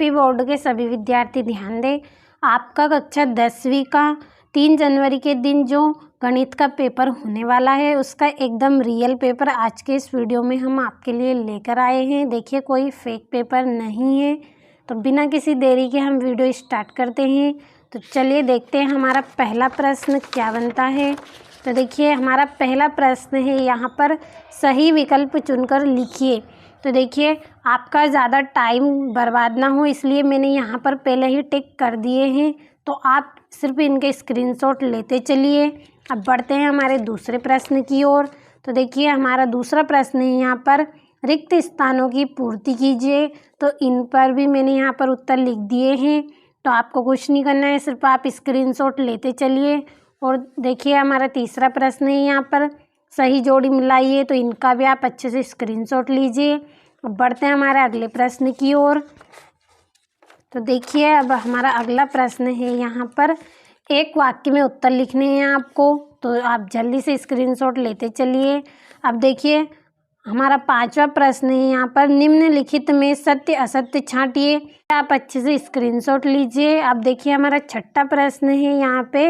MP board के सभी विद्यार्थी ध्यान दें। आपका कक्षा 10वीं का 3 जनवरी के दिन जो गणित का पेपर होने वाला है उसका एकदम रियल पेपर आज के इस वीडियो में हम आपके लिए लेकर आए हैं। देखिए, कोई फेक पेपर नहीं है। तो बिना किसी देरी के हम वीडियो स्टार्ट करते हैं। तो चलिए देखते हैं हमारा पहला प्रश्न क्या बनता है। तो देखिए, हमारा पहला प्रश्न है, यहाँ पर सही विकल्प चुनकर लिखिए। तो देखिए, आपका ज़्यादा टाइम बर्बाद ना हो इसलिए मैंने यहाँ पर पहले ही टिक कर दिए हैं। तो आप सिर्फ इनके स्क्रीनशॉट लेते चलिए। अब बढ़ते हैं हमारे दूसरे प्रश्न की ओर। तो देखिए, हमारा दूसरा प्रश्न है, यहाँ पर रिक्त स्थानों की पूर्ति कीजिए। तो इन पर भी मैंने यहाँ पर उत्तर लिख दिए हैं। तो आपको कुछ नहीं करना है, सिर्फ आप स्क्रीनशॉट लेते चलिए। और देखिए, हमारा तीसरा प्रश्न है, यहाँ पर सही जोड़ी मिलाइए। तो इनका भी आप अच्छे से स्क्रीनशॉट लीजिए। अब बढ़ते हैं हमारे अगले प्रश्न की ओर। तो देखिए, अब हमारा अगला प्रश्न है, यहाँ पर एक वाक्य में उत्तर लिखने हैं आपको। तो आप जल्दी से स्क्रीनशॉट लेते चलिए। अब देखिए, हमारा पांचवा प्रश्न है, यहाँ पर निम्नलिखित में सत्य असत्य छांटिए। आप अच्छे से स्क्रीनशॉट लीजिए। अब देखिए, हमारा छठा प्रश्न है, यहाँ पे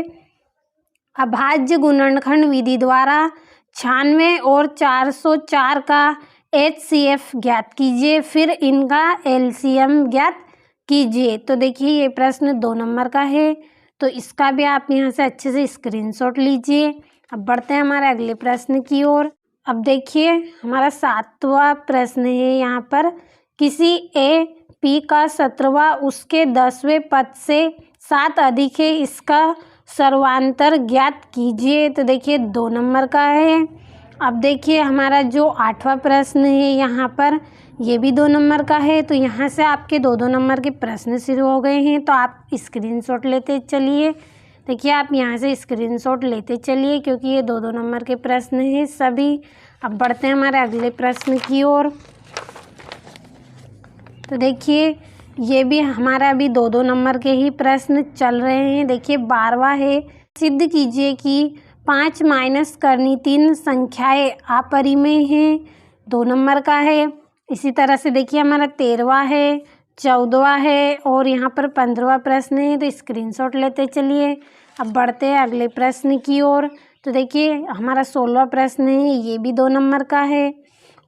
अभाज्य गुणनखंड विधि द्वारा 96 और 404 का HCF ज्ञात कीजिए, फिर इनका LCM ज्ञात कीजिए। तो देखिए, ये प्रश्न 2 नंबर का है। तो इसका भी आप यहाँ से अच्छे से स्क्रीनशॉट लीजिए। अब बढ़ते हैं हमारे अगले प्रश्न की ओर। अब देखिए, हमारा 7वां प्रश्न है, यहाँ पर किसी AP का 17वां उसके 10वें पद से 7 अधिक है, इसका सर्वांतर ज्ञात कीजिए। तो देखिए, 2 नंबर का है। अब देखिए, हमारा जो 8वां प्रश्न है, यहाँ पर ये भी 2 नंबर का है। तो यहाँ से आपके 2-2 नंबर के प्रश्न शुरू हो गए हैं। तो आप स्क्रीनशॉट लेते चलिए। देखिए, आप यहाँ से स्क्रीनशॉट लेते चलिए क्योंकि ये 2-2 नंबर के प्रश्न हैं सभी। अब बढ़ते हैं हमारे अगले प्रश्न की ओर। तो देखिए, ये भी हमारा अभी 2-2 नंबर के ही प्रश्न चल रहे हैं। देखिए, 12वां है, सिद्ध कीजिए कि 5 माइनस करनी 3 संख्याएं अपरिमेय हैं, 2 नंबर का है। इसी तरह से देखिए, हमारा 13वां है, 14वां है और यहाँ पर 15वां प्रश्न है। तो स्क्रीनशॉट लेते चलिए। अब बढ़ते हैं अगले प्रश्न की ओर। तो देखिए, हमारा 16वां प्रश्न है, ये भी 2 नंबर का है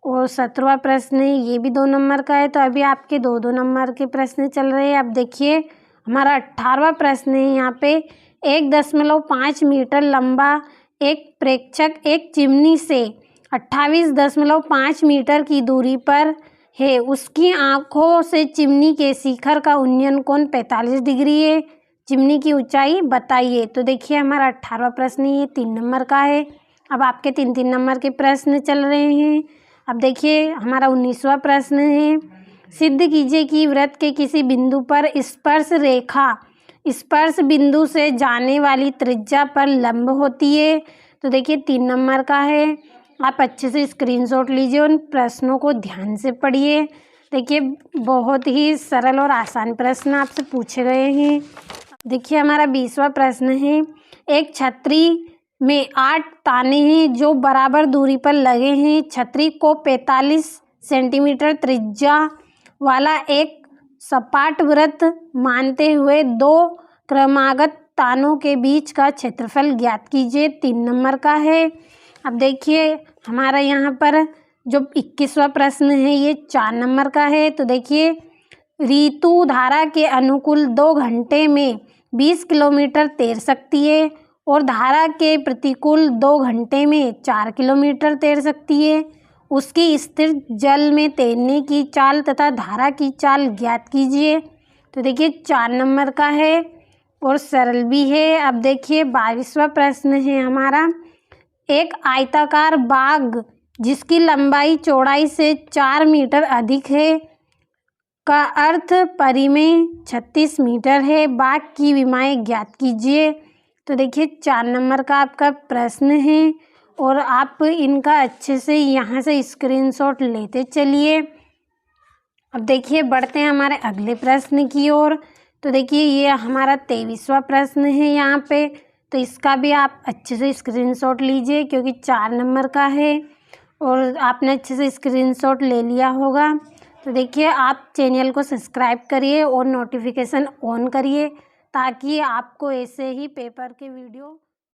और 17वां प्रश्न है, ये भी 2 नंबर का है। तो अभी आपके 2-2 नंबर के प्रश्न चल रहे हैं। अब देखिए, हमारा 18वां प्रश्न है, यहाँ पे 1.5 मीटर लंबा एक प्रेक्षक एक चिमनी से 28.5 मीटर की दूरी पर है। उसकी आंखों से चिमनी के शिखर का उन्नयन कोण 45 डिग्री है। चिमनी की ऊंचाई बताइए। तो देखिए, हमारा 18वां प्रश्न ये 3 नंबर का है। अब आपके 3-3 नंबर के प्रश्न चल रहे हैं। अब देखिए, हमारा 19वां प्रश्न है, सिद्ध कीजिए कि वृत्त के किसी बिंदु पर स्पर्श रेखा स्पर्श बिंदु से जाने वाली त्रिज्या पर लंब होती है। तो देखिए, 3 नंबर का है। आप अच्छे से स्क्रीनशॉट लीजिए, उन प्रश्नों को ध्यान से पढ़िए। देखिए, बहुत ही सरल और आसान प्रश्न आपसे पूछे गए हैं। देखिए, हमारा 20वां प्रश्न है, एक छतरी में 8 ताने हैं जो बराबर दूरी पर लगे हैं। छतरी को 45 सेंटीमीटर त्रिज्या वाला एक सपाट वृत्त मानते हुए 2 क्रमागत तानों के बीच का क्षेत्रफल ज्ञात कीजिए। 3 नंबर का है। अब देखिए, हमारा यहाँ पर जो 21वां प्रश्न है, ये 4 नंबर का है। तो देखिए, ऋतु धारा के अनुकूल 2 घंटे में 20 किलोमीटर तैर सकती है और धारा के प्रतिकूल 2 घंटे में 4 किलोमीटर तैर सकती है। उसकी स्थिर जल में तैरने की चाल तथा धारा की चाल ज्ञात कीजिए। तो देखिए, 4 नंबर का है और सरल भी है। अब देखिए, 22वां प्रश्न है हमारा, एक आयताकार बाग जिसकी लंबाई चौड़ाई से 4 मीटर अधिक है का अर्थ परिमेय 36 मीटर है। बाग की विमाएं ज्ञात कीजिए। तो देखिए, 4 नंबर का आपका प्रश्न है और आप इनका अच्छे से यहाँ से स्क्रीनशॉट लेते चलिए। अब देखिए, बढ़ते हैं हमारे अगले प्रश्न की ओर। तो देखिए, ये हमारा 23वां प्रश्न है यहाँ पे। तो इसका भी आप अच्छे से स्क्रीनशॉट लीजिए क्योंकि 4 नंबर का है और आपने अच्छे से स्क्रीनशॉट ले लिया होगा। तो देखिए आप चैनल को सब्सक्राइब करिए और नोटिफिकेशन ऑन करिए ताकि आपको ऐसे ही पेपर के वीडियो